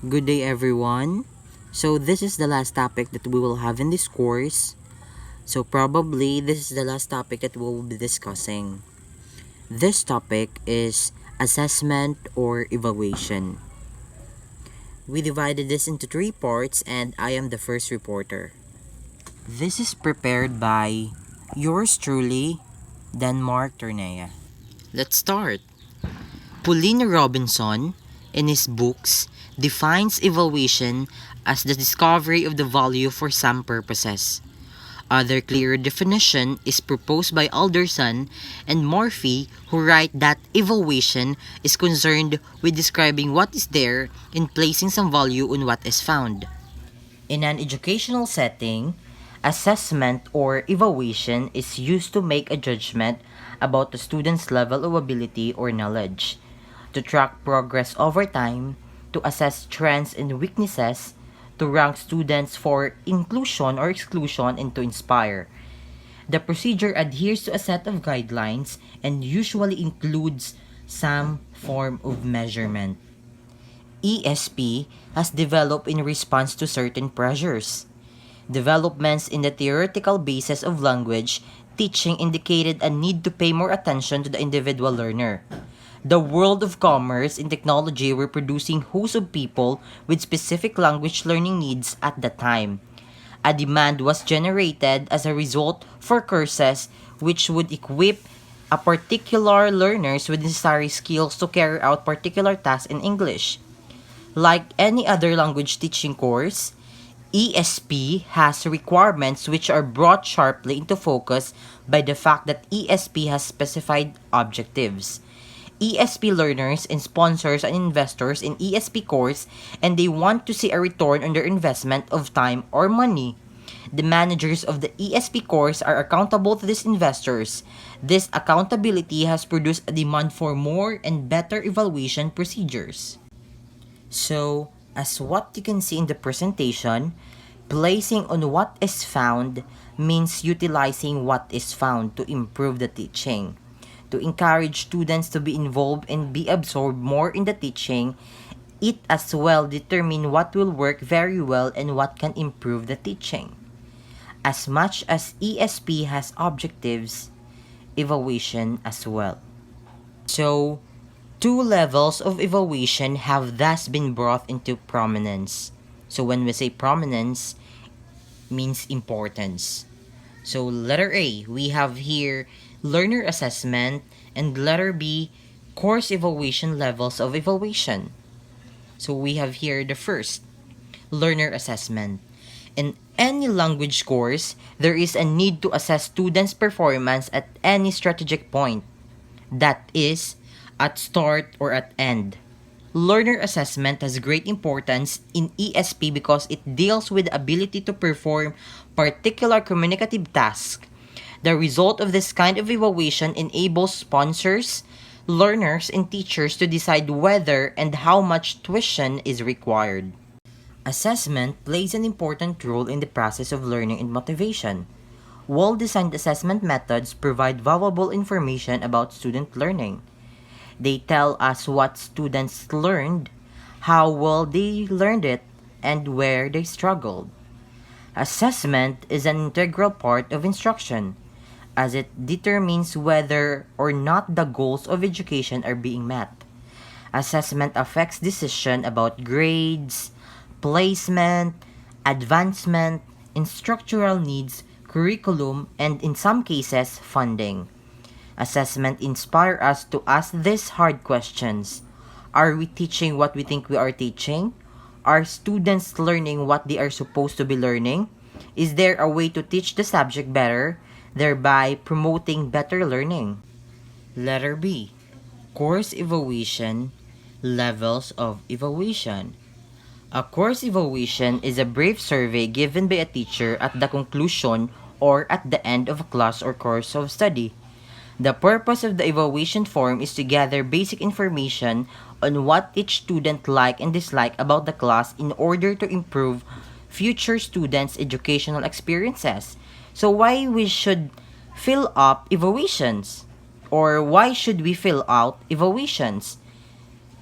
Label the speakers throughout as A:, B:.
A: Good day, everyone. So, this is the last topic that we will have in this course. So, probably this is the last topic that we will be discussing. This topic is assessment or evaluation. We divided this into three parts, and I am the first reporter. This is prepared by yours truly, Denmark Turnea. Let's start. Pauline Robinson, in his books, defines evaluation as the discovery of the value for some purposes. Other clearer definition is proposed by Alderson and Morphy, who write that evaluation is concerned with describing what is there and placing some value on what is found. In an educational setting, assessment or evaluation is used to make a judgment about the student's level of ability or knowledge, to track progress over time, to assess strengths and weaknesses, to rank students for inclusion or exclusion, and to inspire. The procedure adheres to a set of guidelines and usually includes some form of measurement. ESP has developed in response to certain pressures. Developments in the theoretical basis of language teaching indicated a need to pay more attention to the individual learner. The world of commerce and technology were producing hosts of people with specific language learning needs at the time. A demand was generated as a result for courses which would equip a particular learners with necessary skills to carry out particular tasks in English. Like any other language teaching course, ESP has requirements which are brought sharply into focus by the fact that ESP has specified objectives. ESP learners and sponsors and investors in ESP course, and they want to see a return on their investment of time or money. The managers of the ESP course are accountable to these investors. This accountability has produced a demand for more and better evaluation procedures. So, as what you can see in the presentation, placing on what is found means utilizing what is found to improve the teaching. To encourage students to be involved and be absorbed more in the teaching, it as well determine what will work very well and what can improve the teaching. As much as ESP has objectives, evaluation as well. So, two levels of evaluation have thus been brought into prominence. So when we say prominence, means importance. So letter A, we have here learner assessment, and letter B, course evaluation levels of evaluation. So we have here the first, learner assessment. In any language course, there is a need to assess students' performance at any strategic point. That is, at start or at end. Learner assessment has great importance in ESP because it deals with the ability to perform particular communicative tasks. The result of this kind of evaluation enables sponsors, learners, and teachers to decide whether and how much tuition is required. Assessment plays an important role in the process of learning and motivation. Well-designed assessment methods provide valuable information about student learning. They tell us what students learned, how well they learned it, and where they struggled. Assessment is an integral part of instruction, as it determines whether or not the goals of education are being met. Assessment affects decision about grades, placement, advancement, instructional needs, curriculum, and in some cases, funding. Assessment inspire us to ask these hard questions. Are we teaching what we think we are teaching? Are students learning what they are supposed to be learning? Is there a way to teach the subject better, thereby promoting better learning? Letter B. Course evaluation, levels of evaluation. A course evaluation is a brief survey given by a teacher at the conclusion or at the end of a class or course of study. The purpose of the evaluation form is to gather basic information on what each student like and dislike about the class in order to improve future students' educational experiences. So why we should fill up evaluations? Or why should we fill out evaluations?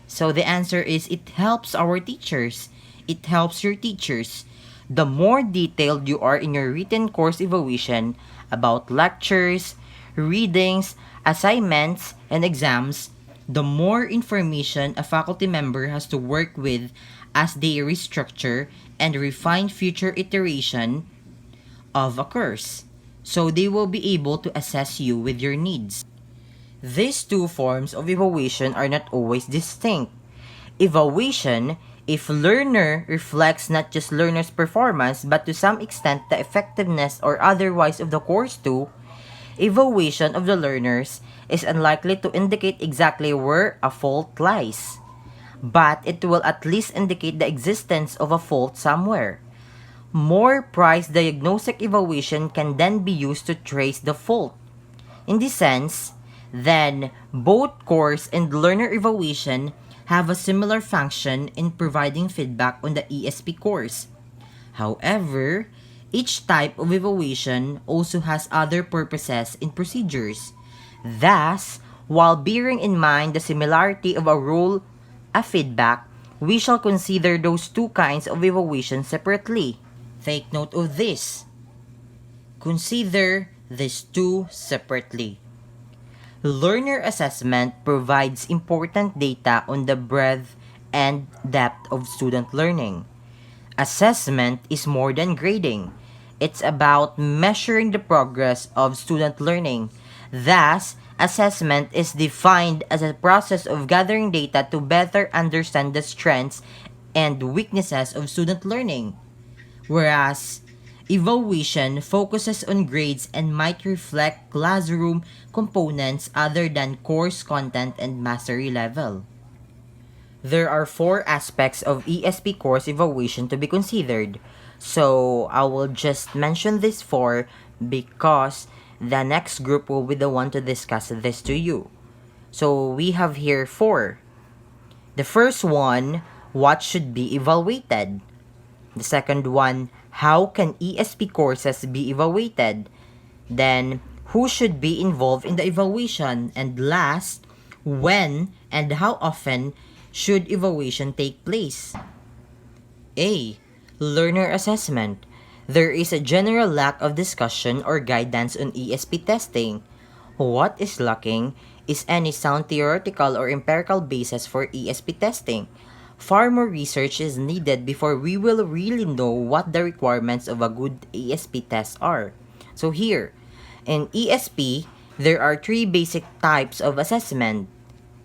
A: So the answer is it helps our teachers. It helps your teachers. The more detailed you are in your written course evaluation about lectures, readings, assignments, and exams, the more information a faculty member has to work with as they restructure and refine future iteration of a course. So they will be able to assess you with your needs. These two forms of evaluation are not always distinct. Evaluation, if learner reflects not just learner's performance but to some extent the effectiveness or otherwise of the course too, evaluation of the learners is unlikely to indicate exactly where a fault lies, but it will at least indicate the existence of a fault somewhere. More precise diagnostic evaluation can then be used to trace the fault. In this sense, then both course and learner evaluation have a similar function in providing feedback on the ESP course. However, each type of evaluation also has other purposes and procedures. Thus, while bearing in mind the similarity of a role of feedback, we shall consider those two kinds of evaluation separately. Take note of this. Consider these two separately. Learner assessment provides important data on the breadth and depth of student learning. Assessment is more than grading. It's about measuring the progress of student learning. Thus, assessment is defined as a process of gathering data to better understand the strengths and weaknesses of student learning. Whereas, evaluation focuses on grades and might reflect classroom components other than course content and mastery level. There are four aspects of ESP course evaluation to be considered. So I will just mention these four because the next group will be the one to discuss this to you. So we have here four. The first one, what should be evaluated? The second one, how can ESP courses be evaluated? Then, who should be involved in the evaluation? And last, when and how often should evaluation take place? A. Learner assessment. There is a general lack of discussion or guidance on ESP testing. What is lacking is any sound theoretical or empirical basis for ESP testing. Far more research is needed before we will really know what the requirements of a good ESP test are. So here, in ESP, there are three basic types of assessment.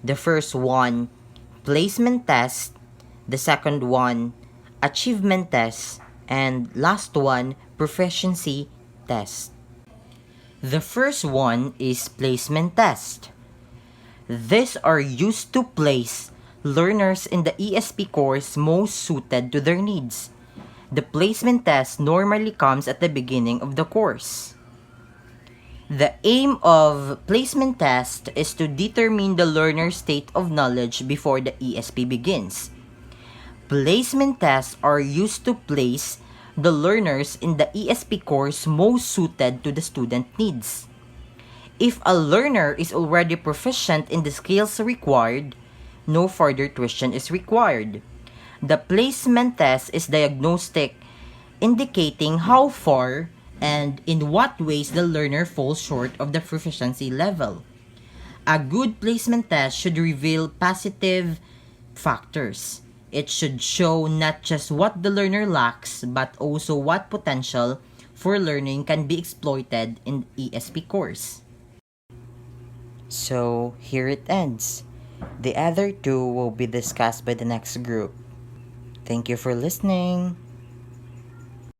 A: The first one, placement test. The second one, achievement test. And last one, proficiency test. The first one is placement test. These are used to place learners in the ESP course most suited to their needs. The placement test normally comes at the beginning of the course. The aim of placement test is to determine the learner's state of knowledge before the ESP begins. Placement tests are used to place the learners in the ESP course most suited to the student needs. If a learner is already proficient in the skills required, no further tuition is required. The placement test is diagnostic, indicating how far and in what ways the learner falls short of the proficiency level. A good placement test should reveal positive factors. It should show not just what the learner lacks, but also what potential for learning can be exploited in ESP course. So, here it ends. The other two will be discussed by the next group. Thank you for listening.